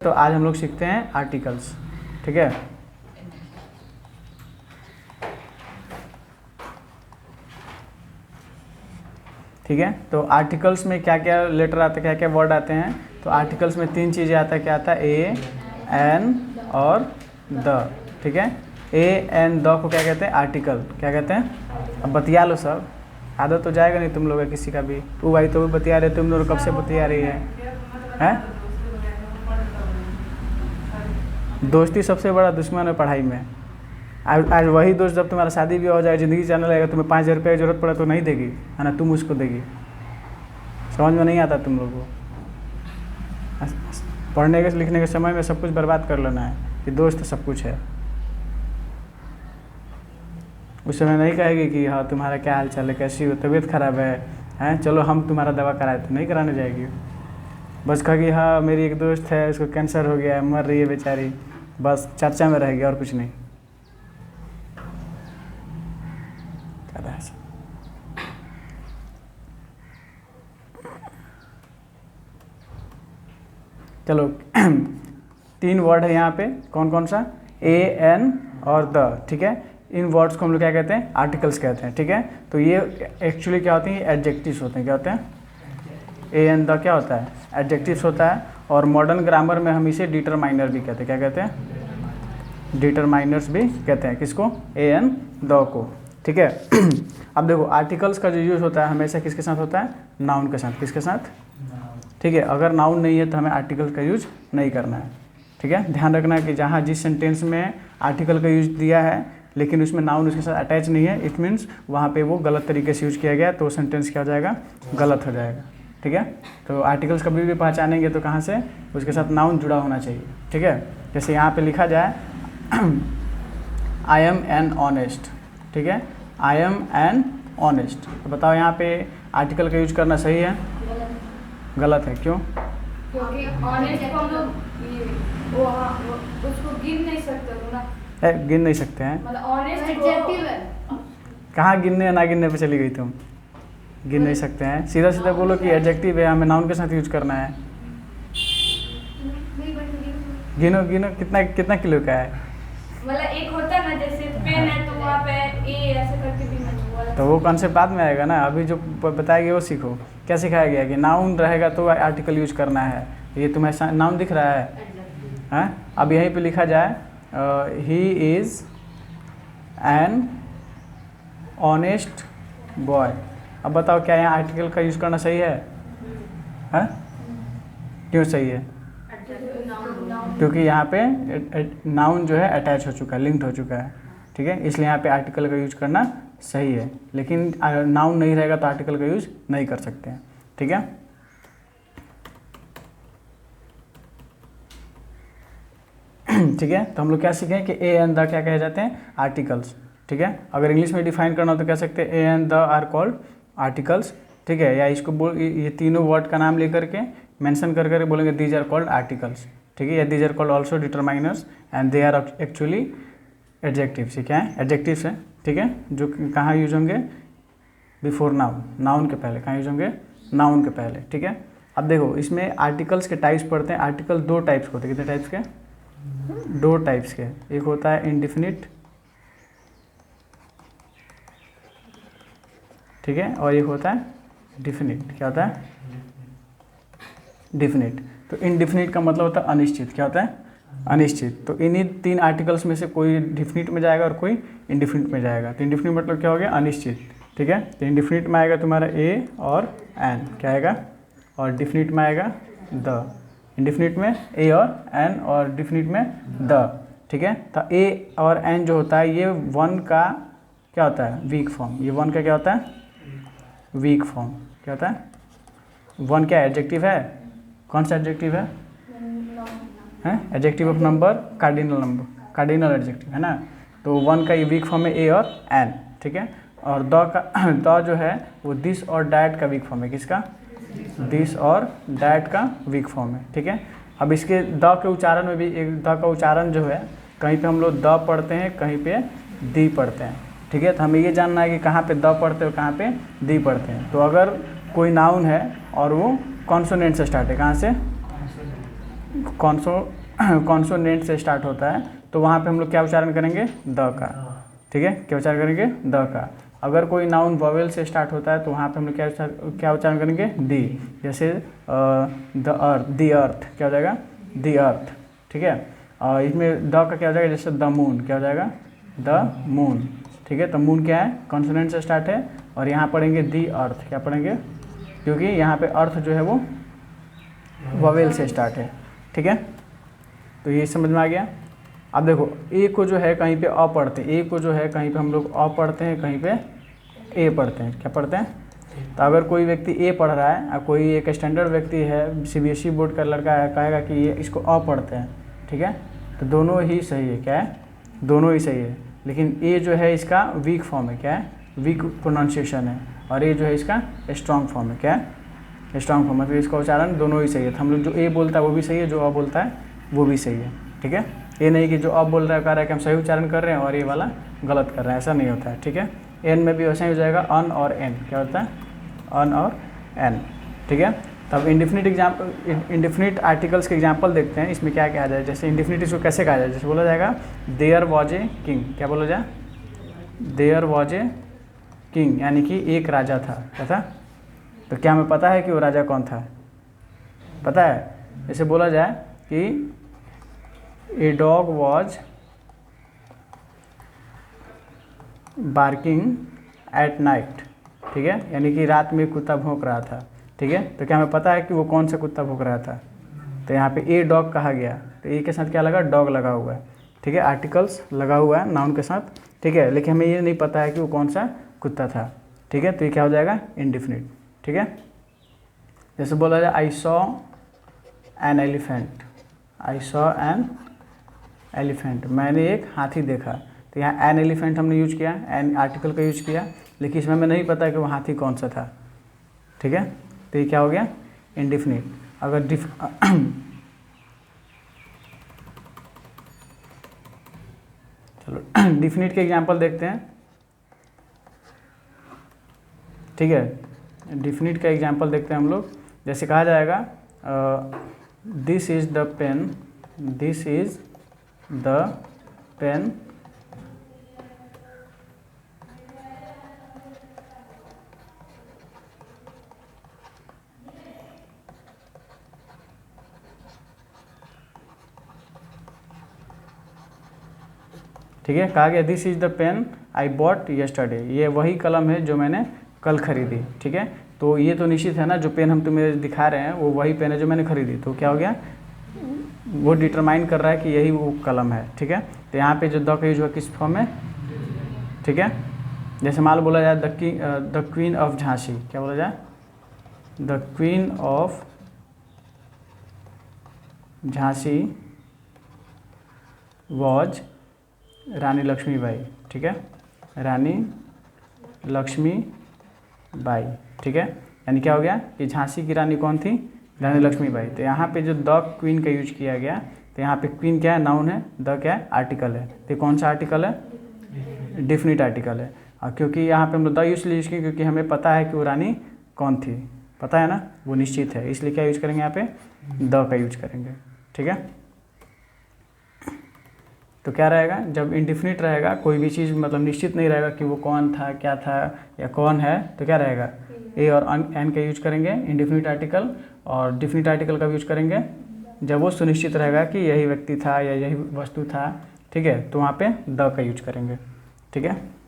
तो आज हम लोग सीखते हैं आर्टिकल्स। ठीक है, तो आर्टिकल्स में क्या क्या लेटर आते हैं, क्या क्या वर्ड आते हैं। तो आर्टिकल्स में तीन चीज़ें आता है। क्या आता है? ए, एन और द। ठीक है, ए एन द को क्या कहते हैं? आर्टिकल। क्या कहते हैं? अब बतिया लो सब, आदत तो जाएगा नहीं तुम लोग का किसी का भी। तू भाई तो भी बतिया रहे, तुम लोग कब से बतिया रही है? दोस्ती सबसे बड़ा दुश्मन है पढ़ाई में। आज वही दोस्त जब तुम्हारा शादी भी हो जाए, ज़िंदगी चलने लगेगा, तुम्हें 5,000 रुपये की जरूरत पड़े तो नहीं देगी, है ना? तुम उसको देगी। समझ में नहीं आता तुम लोगों को। पढ़ने के लिखने के समय में सब कुछ बर्बाद कर लेना है कि दोस्त सब कुछ है। उस समय नहीं कहेगी कि हाँ तुम्हारा क्या हाल चाल है, कैसी हो, तबीयत खराब है, चलो हम तुम्हारा दवा कराए, तो नहीं कराने जाएगी। बस कहेगी हाँ मेरी एक दोस्त है, उसको कैंसर हो गया है, मर रही है बेचारी, बस चर्चा में रहेगी और कुछ नहीं। चलो तीन वर्ड है यहाँ पे, कौन कौन सा? ए, एन और द। ठीक है, इन वर्ड्स को हम लोग क्या कहते हैं? आर्टिकल्स कहते हैं। ठीक है, तो ये एक्चुअली क्या होती हैं? एडजेक्टिव्स होते हैं। क्या होते हैं? ए एन द क्या होता है? एडजेक्टिव्स होता है। और मॉडर्न ग्रामर में हम इसे डिटरमाइनर भी कहते हैं। क्या कहते हैं? डिटरमाइनर्स भी कहते हैं। किसको? ए एन द को। ठीक है अब देखो आर्टिकल्स का जो यूज़ होता है हमेशा किसके साथ होता है? नाउन के साथ। किसके साथ? ठीक है, अगर नाउन नहीं है तो हमें आर्टिकल का यूज नहीं करना है। ठीक है, ध्यान रखना है कि जहाँ जिस सेंटेंस में आर्टिकल का यूज दिया है लेकिन उसमें नाउन उसके साथ अटैच नहीं है, इट मीन्स वहाँ पे वो गलत तरीके से यूज किया गया, तो सेंटेंस क्या हो जाएगा? गलत हो जाएगा। ठीक है, तो आर्टिकल्स कभी भी पहचानेंगे तो कहाँ से? उसके साथ नाउन जुड़ा होना चाहिए। ठीक है, जैसे यहाँ पे लिखा जाए आई एम एन ऑनेस्ट। ठीक है, आई एम एन ऑनेस्ट, तो बताओ यहाँ पे आर्टिकल का यूज करना सही है? गलत है। क्यों? क्योंकि ऑनेस्ट को हम लोग उसको गिन नहीं सकते ना। गिन नहीं सकते हैं, मतलब ऑनेस्ट एडजेक्टिव है। कहाँ गिनने या ना गिनने पे चली गई तुम? गिन नहीं सकते हैं, सीधा सीधा बोलो कि एडजेक्टिव है, हमें नाउन के साथ यूज करना है। गिनो गिनो, कितना कितना किलो का है? मतलब एक होता है ना, जैसे पेन है तो वहाँ पे ए ऐसे करके भी तो वो कॉन्सेप्ट बाद में आएगा ना, अभी जो बताएगी वो सीखो। क्या सिखाया गया कि नाउन रहेगा तो आर्टिकल यूज करना है। ये तुम्हें नाउन दिख रहा है? अब यहीं पे लिखा जाए he is an honest boy. अब बताओ क्या यहाँ आर्टिकल का यूज करना सही है? क्यों सही है? क्योंकि यहाँ पे नाउन जो है अटैच हो चुका है, लिंक्ड हो चुका है। ठीक है, इसलिए यहाँ पे आर्टिकल का यूज करना सही है, लेकिन नाउन नहीं रहेगा तो आर्टिकल का यूज नहीं कर सकते हैं। ठीक है, ठीक है, तो हम लोग क्या सीखें कि ए एंड द क्या कहे जाते हैं? आर्टिकल्स। ठीक है, अगर इंग्लिश में डिफाइन करना हो तो कह सकते हैं A and the are called articles. ठीक है, या इसको ये तीनों वर्ड का नाम लेकर के मेंशन कर करके बोलेंगे दीज आर कॉल्ड आर्टिकल्स। ठीक है, या these are called also determiners and they are actually adjectives. क्या है? एडजेक्टिव्स है। ठीक है, जो कहाँ यूज होंगे? बिफोर नाउन, नाउन के पहले। कहाँ यूज होंगे? नाउन के पहले। ठीक है, अब देखो इसमें आर्टिकल्स के टाइप्स पढ़ते हैं। आर्टिकल दो टाइप्स के होते हैं। कितने टाइप्स के? दो टाइप्स के। एक होता है इंडिफिनिट, ठीक है, और एक होता है डिफिनिट। क्या होता है? डिफिनिट। तो इनडिफिनिट का मतलब होता है अनिश्चित। क्या होता है? अनिश्चित। तो इन्हीं तीन आर्टिकल्स में से कोई डिफिनिट में जाएगा और कोई इंडिफिनिट में जाएगा। तो इंडिफिनिट मतलब क्या हो गया? अनिश्चित। ठीक है, तो इंडिफिनिट में आएगा तुम्हारा ए और एन। क्या आएगा? और डिफिनिट में आएगा द। इंडिफिनिट में ए और एन और डिफिनिट में द। ठीक है, तो ए और एन जो होता है ये वन का क्या होता है? Weak form. ये वन का क्या होता है? Weak form. क्या होता है? वन क्या एडजेक्टिव है? कौन सा एडजेक्टिव है? Adjective of number, cardinal number, cardinal adjective है ना। तो वन का ये वीक फॉर्म है ए और एन। ठीक है, और द का द जो है वो दिस और डैट का वीक फॉर्म है। किसका? दिस और डैट का वीक फॉर्म है। ठीक है, अब इसके द के उच्चारण में भी एक द का उच्चारण जो है कहीं पे हम लोग द पढ़ते हैं, कहीं पे दी पढ़ते हैं। ठीक है, तो हमें ये जानना है कि कहाँ पे द पढ़ते हैं और कहाँ पे दी पढ़ते हैं। तो अगर कोई नाउन है और वो कॉन्सोनेंट से स्टार्ट है, कहाँ से? कॉन्सोनेंट से स्टार्ट होता है तो वहाँ पे हम लोग क्या उच्चारण करेंगे, द का, ठीक है, क्या उच्चारण करेंगे, द का। अगर कोई नाउन वॉवेल से स्टार्ट होता है तो वहाँ पे हम लोग क्या उच्चारण करेंगे, दी। जैसे द अर्थ क्या हो जाएगा, दी अर्थ, ठीक है। इसमें द का क्या हो जाएगा, जैसे द मून क्या हो जाएगा, द मून, ठीक है। तो मून क्या है, कॉन्सोनेंट से स्टार्ट है, और यहाँ पढ़ेंगे दी अर्थ, क्या पढ़ेंगे, क्योंकि यहाँ पे अर्थ जो है वो वॉवेल से स्टार्ट है, ठीक है। तो ये समझ में आ गया। अब देखो ए को जो है कहीं पे अ पढ़ते हैं, ए को जो है कहीं पे हम लोग अ पढ़ते हैं, कहीं पे ए पढ़ते हैं, क्या पढ़ते हैं। तो अगर कोई व्यक्ति ए पढ़ रहा है और कोई एक स्टैंडर्ड व्यक्ति है, सीबीएसई बोर्ड का लड़का है, कहेगा कि ये इसको अ पढ़ते हैं, ठीक है। तो दोनों ही सही है, क्या है, दोनों ही सही है। लेकिन ए जो है इसका वीक फॉर्म है, क्या है, वीक प्रोनाउंसिएशन है, और ए जो है इसका स्ट्रॉन्ग फॉर्म है, क्या है, स्ट्रॉन्ग फॉर्म। मतलब इसका उच्चारण दोनों ही सही है। तो हम लोग जो ए बोलता है वो भी सही है, जो अ बोलता है वो भी सही है, ठीक है। ये नहीं कि जो अब बोल रहा है कह रहा है कि हम सही उच्चारण कर रहे हैं और ये वाला गलत कर रहे हैं, ऐसा नहीं होता है, ठीक है। एन में भी वैसा ही हो जाएगा, अन और एन, क्या होता है, अन और एन, ठीक है। तब इंडिफिनिट आर्टिकल्स के एग्जांपल देखते हैं, इसमें क्या कहा जाए। जैसे इंडिफिनिट इसको कैसे कहा जाए, जैसे बोला जाएगा देयर वॉज ए किंग, क्या बोला जाए, देयर वॉज ए किंग, यानी कि एक राजा था, क्या था। तो क्या हमें पता है कि वो राजा कौन था, पता है। जैसे बोला जाए कि a dog was barking at night, ठीक है, यानी कि रात में कुत्ता भौंक रहा था, ठीक है। तो क्या हमें पता है कि वो कौन सा कुत्ता भौंक रहा था। तो यहाँ पे ए डॉग कहा गया, तो ए के साथ क्या लगा, डॉग लगा हुआ है, ठीक है, आर्टिकल्स लगा हुआ है नाउन के साथ, ठीक है। लेकिन हमें ये नहीं पता है कि वो कौन सा कुत्ता था, ठीक है। तो ये क्या हो जाएगा, इंडिफिनिट, ठीक है। जैसे बोला जाए I saw an elephant, I saw an elephant, मैंने एक हाथी देखा। तो यहाँ एन एलिफेंट हमने यूज किया, एन आर्टिकल का यूज किया, लेकिन इसमें हमें नहीं पता है कि वो हाथी कौन सा था, ठीक है। तो ये क्या हो गया, इंडिफिनिट। अगर चलो डिफिनिट के एग्जांपल देखते हैं, ठीक है। डिफिनिट का एग्जांपल देखते हैं हम लोग। जैसे कहा जाएगा this is the pen, this is the pen ठीक है। कहा गया this is the pen I bought yesterday, ये वही कलम है जो मैंने कल खरीदी, ठीक है। तो ये तो निश्चित है ना, जो पेन हम तुम्हें दिखा रहे हैं वो वही पेन है जो मैंने खरीदी। तो क्या हो गया, वो डिटरमाइन कर रहा है कि यही वो कलम है, ठीक है। तो यहाँ पे जो द का यूज हुआ किस फॉर्म में, ठीक है। जैसे मान लो बोला जाए द क्वीन ऑफ झांसी, क्या बोला जाए, the queen of Jhansi was Rani Lakshmibai, ठीक है, रानी लक्ष्मीबाई, ठीक है। यानी क्या हो गया कि झांसी की रानी कौन थी, रानी लक्ष्मीबाई। तो यहाँ पे जो द क्वीन का यूज किया गया, तो यहाँ पे क्वीन क्या है, नाउन है, द क्या है, आर्टिकल है। तो कौन सा आर्टिकल है, डिफिनिट आर्टिकल है। और क्योंकि यहाँ पे हम लोग द यूज किए क्योंकि हमें पता है कि वो रानी कौन थी, पता है ना, वो निश्चित है, इसलिए क्या यूज करेंगे यहाँ पे, द का यूज करेंगे, ठीक है। तो क्या रहेगा, जब इंडिफिनिट रहेगा, कोई भी चीज़ मतलब निश्चित नहीं रहेगा कि वो कौन था, क्या था या कौन है, तो क्या रहेगा, ए और एन का यूज करेंगे इंडिफिनिट आर्टिकल, और डिफिनिट आर्टिकल का यूज करेंगे जब वो सुनिश्चित रहेगा कि यही व्यक्ति था या यही वस्तु था, ठीक है। तो वहाँ पे द का यूज करेंगे, ठीक है।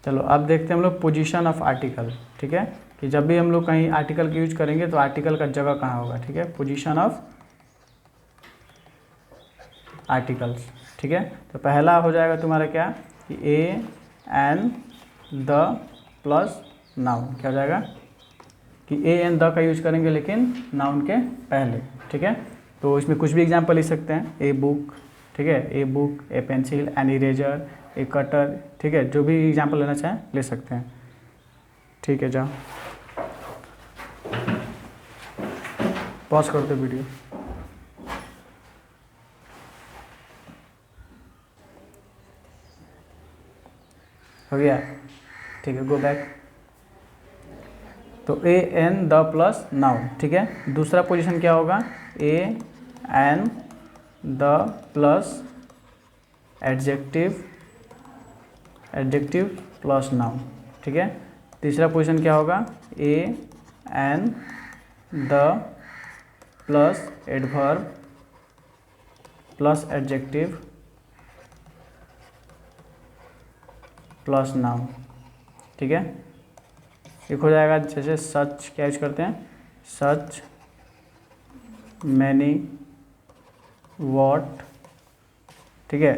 चलो अब देखते हैं हम लोग पोजीशन ऑफ आर्टिकल, ठीक है, कि जब भी हम लोग कहीं आर्टिकल का यूज करेंगे तो आर्टिकल का जगह कहाँ होगा, ठीक है, पोजीशन ऑफ आर्टिकल्स, ठीक है। तो पहला हो जाएगा तुम्हारा क्या कि ए एन द प्लस नाउन, क्या हो जाएगा कि ए एन द का यूज करेंगे लेकिन नाउन के पहले, ठीक है। तो इसमें कुछ भी एग्जांपल लिख सकते हैं, ए बुक, ठीक है, a book, A pencil, an eraser, A cutter, ठीक है, जो भी एग्जांपल लेना चाहें ले सकते हैं, ठीक है। जाओ पॉज कर दो वीडियो। हो गया, ठीक है, गो बैक। तो a an the plus noun, ठीक है। दूसरा पोजीशन क्या होगा, a an the plus adjective plus noun, ठीक है। तीसरा पोजीशन क्या होगा, a an the plus adverb plus adjective plus noun, ठीक है। एक हो जाएगा जैसे सच क्या यूज करते हैं, सच मैनी वॉट, ठीक है,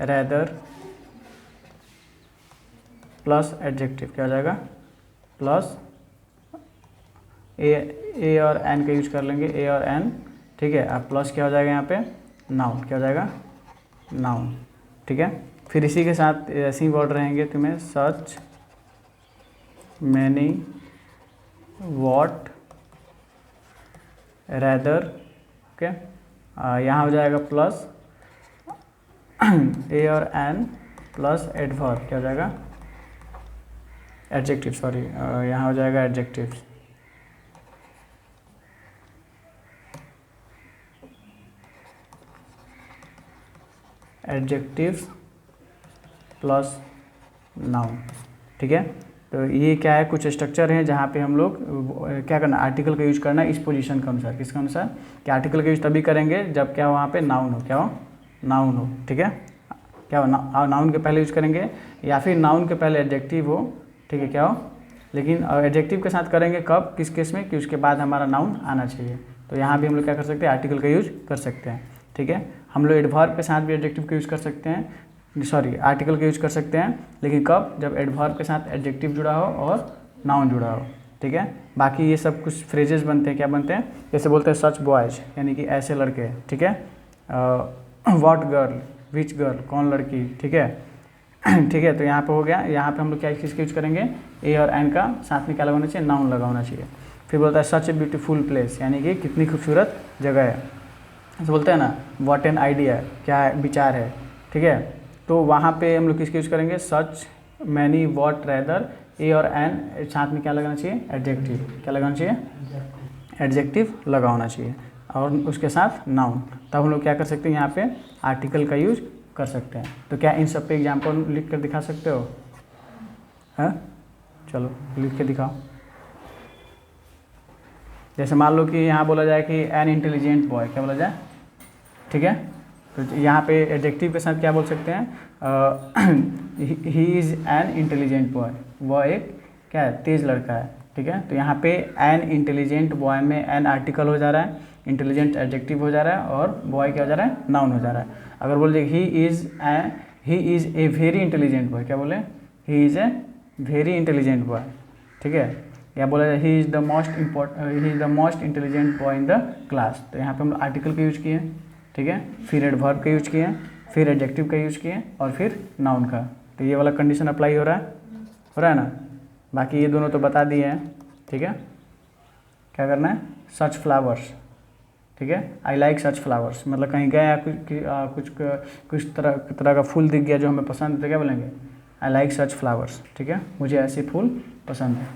रेदर प्लस एडजेक्टिव क्या हो जाएगा, प्लस ए और एन का यूज कर लेंगे, ए और एन, ठीक है। अब प्लस क्या हो जाएगा यहाँ पे, नाउन क्या हो जाएगा, नाउन, ठीक है। फिर इसी के साथ ऐसे ही वर्ड रहेंगे तुम्हें, सच मैनी वॉट रेदर, ओके। यहाँ हो जाएगा प्लस ए और एन प्लस एडवर्ब क्या हो जाएगा, एडजेक्टिव, सॉरी, यहाँ हो जाएगा एडजेक्टिव, एडजेक्टिव प्लस नाउन, ठीक है। तो ये क्या है, कुछ स्ट्रक्चर हैं जहाँ पे हम लोग क्या करना, आर्टिकल का यूज करना है इस पोजीशन के अनुसार, किसके अनुसार, कि आर्टिकल का यूज तभी करेंगे जब क्या वहाँ पे नाउन हो, क्या हो, नाउन हो, ठीक है। क्या हो, नाउन के पहले यूज करेंगे, या फिर नाउन के पहले एडजेक्टिव हो, ठीक है, क्या हो, लेकिन एडजेक्टिव के साथ करेंगे कब, किस केस में, कि उसके बाद हमारा नाउन आना चाहिए। तो यहाँ भी हम लोग क्या कर सकते हैं, आर्टिकल का यूज कर सकते हैं, ठीक है। हम लोग एडवर्ब के साथ भी एडजेक्टिव का यूज कर सकते हैं, सॉरी, आर्टिकल का यूज कर सकते हैं, लेकिन कब, जब एडवर्ब के साथ एडजेक्टिव जुड़ा हो और नाउन जुड़ा हो, ठीक है। बाकी ये सब कुछ फ्रेजेस बनते हैं, क्या बनते हैं, जैसे बोलते हैं सच बॉयज, यानी कि ऐसे लड़के, ठीक है, व्हाट गर्ल, विच गर्ल, कौन लड़की, ठीक है, ठीक है। तो यहाँ पे हो गया, यहाँ पे हम लोग क्या चीज़ यूज करेंगे, ए और एन का साथ में क्या लगाना चाहिए, नाउन लगा होना चाहिए। फिर बोलता है सच ए ब्यूटीफुल प्लेस, यानी कि कितनी खूबसूरत जगह है, ऐसे बोलते हैं ना, व्हाट एन आइडिया, क्या विचार है, ठीक है। तो वहाँ पे हम लोग किसके यूज करेंगे, सच मैनी वॉट रेदर, ए और एन साथ में क्या लगाना चाहिए, एडजेक्टिव, क्या लगाना चाहिए, एडजेक्टिव लगा होना चाहिए, और उसके साथ नाउन। तब हम लोग क्या कर सकते हैं, यहाँ पे आर्टिकल का यूज कर सकते हैं। तो क्या इन सब पे एग्जाम्पल लिख कर दिखा सकते हो, है, चलो लिख के दिखाओ। जैसे मान लो कि यहाँ बोला जाए कि एन इंटेलिजेंट बॉय, क्या बोला जाए, ठीक है। तो यहाँ पे एडजेक्टिव के साथ क्या बोल सकते हैं, he is an intelligent boy, वह एक क्या है, तेज़ लड़का है, ठीक है। तो यहाँ पे एन इंटेलिजेंट बॉय में एन आर्टिकल हो जा रहा है, इंटेलिजेंट एडजेक्टिव हो जा रहा है, और बॉय क्या हो जा रहा है, नाउन हो जा रहा है। अगर बोल दे he is a very intelligent boy, क्या बोले, he is a very intelligent boy, ठीक है। या बोला जाए he is the most intelligent boy in the class. तो यहाँ पे हम आर्टिकल का यूज किए, ठीक है, फिर एडवर्ब का यूज किए, फिर एडजेक्टिव का यूज किए, और फिर नाउन का। तो ये वाला कंडीशन अप्लाई हो रहा है ना। बाकी ये दोनों तो बता दिए हैं, ठीक है। क्या करना है, सच फ्लावर्स, ठीक है, आई लाइक सच फ्लावर्स, मतलब कहीं गए कुछ तरह का फूल दिख गया जो हमें पसंद है, तो क्या बोलेंगे, आई लाइक सच फ्लावर्स, ठीक है, मुझे ऐसे फूल पसंद है,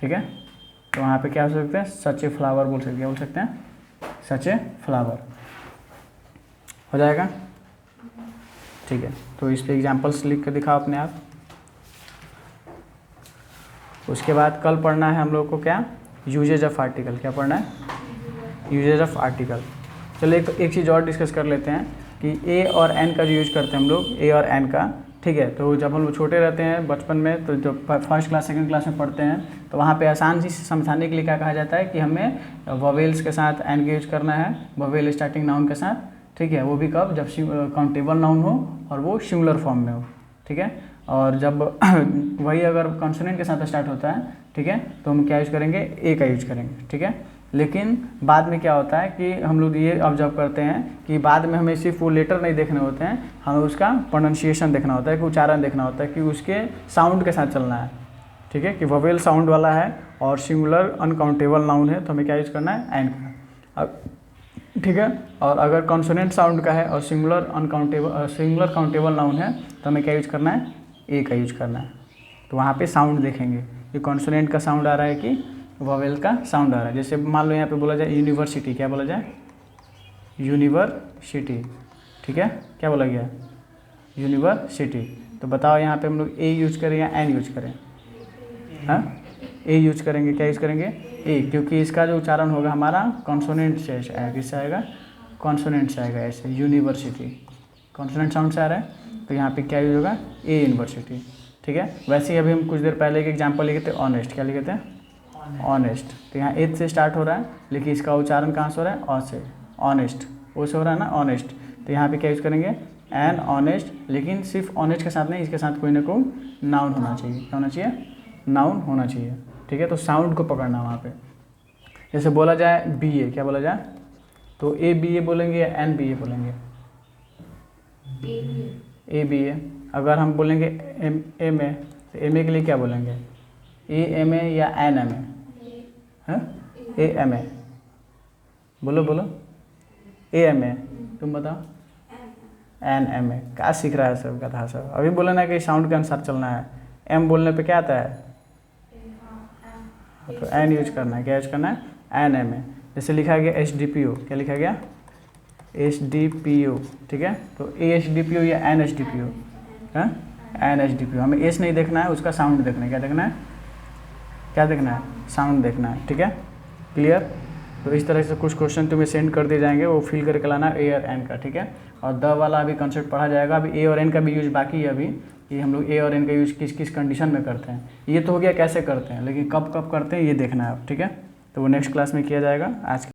ठीक है। तो वहाँ पे क्या हो सकते हैं, सच ए फ्लावर बोल सकते, क्या बोल सकते हैं, सच ए फ्लावर, हो जाएगा, ठीक है। तो इस पे एग्जाम्पल्स लिख कर दिखाओ अपने आप। उसके बाद कल पढ़ना है हम लोग को क्या, यूजेज ऑफ आर्टिकल, क्या पढ़ना है, यूजेज ऑफ आर्टिकल। चलिए एक चीज़ और डिस्कस कर लेते हैं कि ए और एन का जो यूज करते हैं हम लोग, ए और एन का, ठीक है। तो जब हम लोग छोटे रहते हैं बचपन में, तो जब फर्स्ट क्लास सेकंड क्लास में पढ़ते हैं, तो वहाँ पे आसान सी समझाने के लिए क्या कहा जाता है कि हमें वोवेल्स के साथ एन का यूज करना है, वोवेल स्टार्टिंग नाउन के साथ, ठीक है। वो भी कब, जब काउंटेबल नाउन हो और वो सिंगुलर फॉर्म में हो, ठीक है। और जब वही अगर कॉन्सोनेंट के साथ स्टार्ट होता है, ठीक है, तो हम क्या यूज करेंगे, ए का यूज करेंगे, ठीक है। लेकिन बाद में क्या होता है कि हम लोग ये ऑब्जर्व करते हैं कि बाद में हमें सिर्फ वो लेटर नहीं देखने होते हैं, हमें उसका प्रोनाउंसिएशन देखना होता है, कि उच्चारण देखना होता है, कि उसके साउंड के साथ चलना है, ठीक है, कि वोवेल साउंड वाला है और सिंगुलर अनकाउंटेबल नाउन है, तो हमें क्या यूज करना है, एन का, ठीक है। और अगर कॉन्सोनेंट साउंड का है और सिंगुलर काउंटेबल नाउन है, तो हमें क्या यूज करना है, ए का यूज करना है। तो वहाँ पे साउंड देखेंगे कि कॉन्सोनेंट का साउंड आ रहा है कि वोवेल का साउंड आ रहा है। जैसे मान लो यहाँ पे बोला जाए यूनिवर्सिटी, क्या बोला जाए? यूनिवर्सिटी, ठीक है, क्या बोला गया? यूनिवर्सिटी। तो बताओ यहाँ पे हम लोग ए यूज करें या एन यूज करें? हाँ, ए यूज करेंगे। क्या यूज करेंगे? ए, क्योंकि इसका जो उच्चारण होगा हमारा कॉन्सोनेंट से आएगा। किससे आएगा? कॉन्सोनेंट से आएगा। ऐसे यूनिवर्सिटी कॉन्सोनेंट साउंड से आ रहा है, तो यहाँ पे क्या यूज होगा? ए यूनिवर्सिटी, ठीक है। वैसे ही अभी हम कुछ देर पहले एक एग्जाम्पल लिखे थे ऑनेस्ट। क्या लिखे थे? ऑनेस्ट। तो यहाँ एच से स्टार्ट हो रहा है, लेकिन इसका उच्चारण कहाँ से हो रहा है? ऑ से। ऑनेस्ट, ओ से हो रहा है ना, ऑनेस्ट। तो यहाँ पे क्या यूज करेंगे? An honest. लेकिन सिर्फ ऑनेस्ट के साथ नहीं, इसके साथ कोई ना कोई नाउन होना चाहिए। क्या होना चाहिए? नाउन होना चाहिए, ठीक है। तो साउंड को पकड़ना वहाँ पे। जैसे बोला जाए बी ए, क्या बोला जाए? तो ए बी ए बोलेंगे या एन बी ए बोलेंगे? ए बी ए। अगर हम बोलेंगे एम ए, तो एम ए के लिए क्या बोलेंगे? ए एम ए या एन एम ए? हाँ, ए एम ए। बोलो बोलो, ए एम ए। तुम बताओ? N M A. क्या सीख रहा है सब कथा सब? अभी बोले ना कि साउंड के अनुसार चलना है। एम बोलने पे क्या आता है? तो एन यूज करना है। क्या यूज करना है? N M A. जैसे लिखा गया एच डी पी ओ, क्या लिखा गया? एच डी पी ओ, ठीक है। तो A H D P O या N H D P O? हाँ, N H D P O. हमें एच नहीं देखना है, उसका साउंड देखना है। क्या देखना है? क्या देखना है? साउंड देखना है, ठीक है। क्लियर? तो इस तरह से कुछ क्वेश्चन तुम्हें सेंड कर दिए जाएंगे, वो फिल करके लाना ए और एन का, ठीक है। और द वाला अभी कंसेप्ट पढ़ा जाएगा। अभी ए और एन का भी यूज बाकी है अभी, कि हम लोग ए और एन का यूज किस किस कंडीशन में करते हैं। ये तो हो गया कैसे करते हैं, लेकिन कब कब करते हैं ये देखना है अब, ठीक है। तो वो नेक्स्ट क्लास में किया जाएगा। आज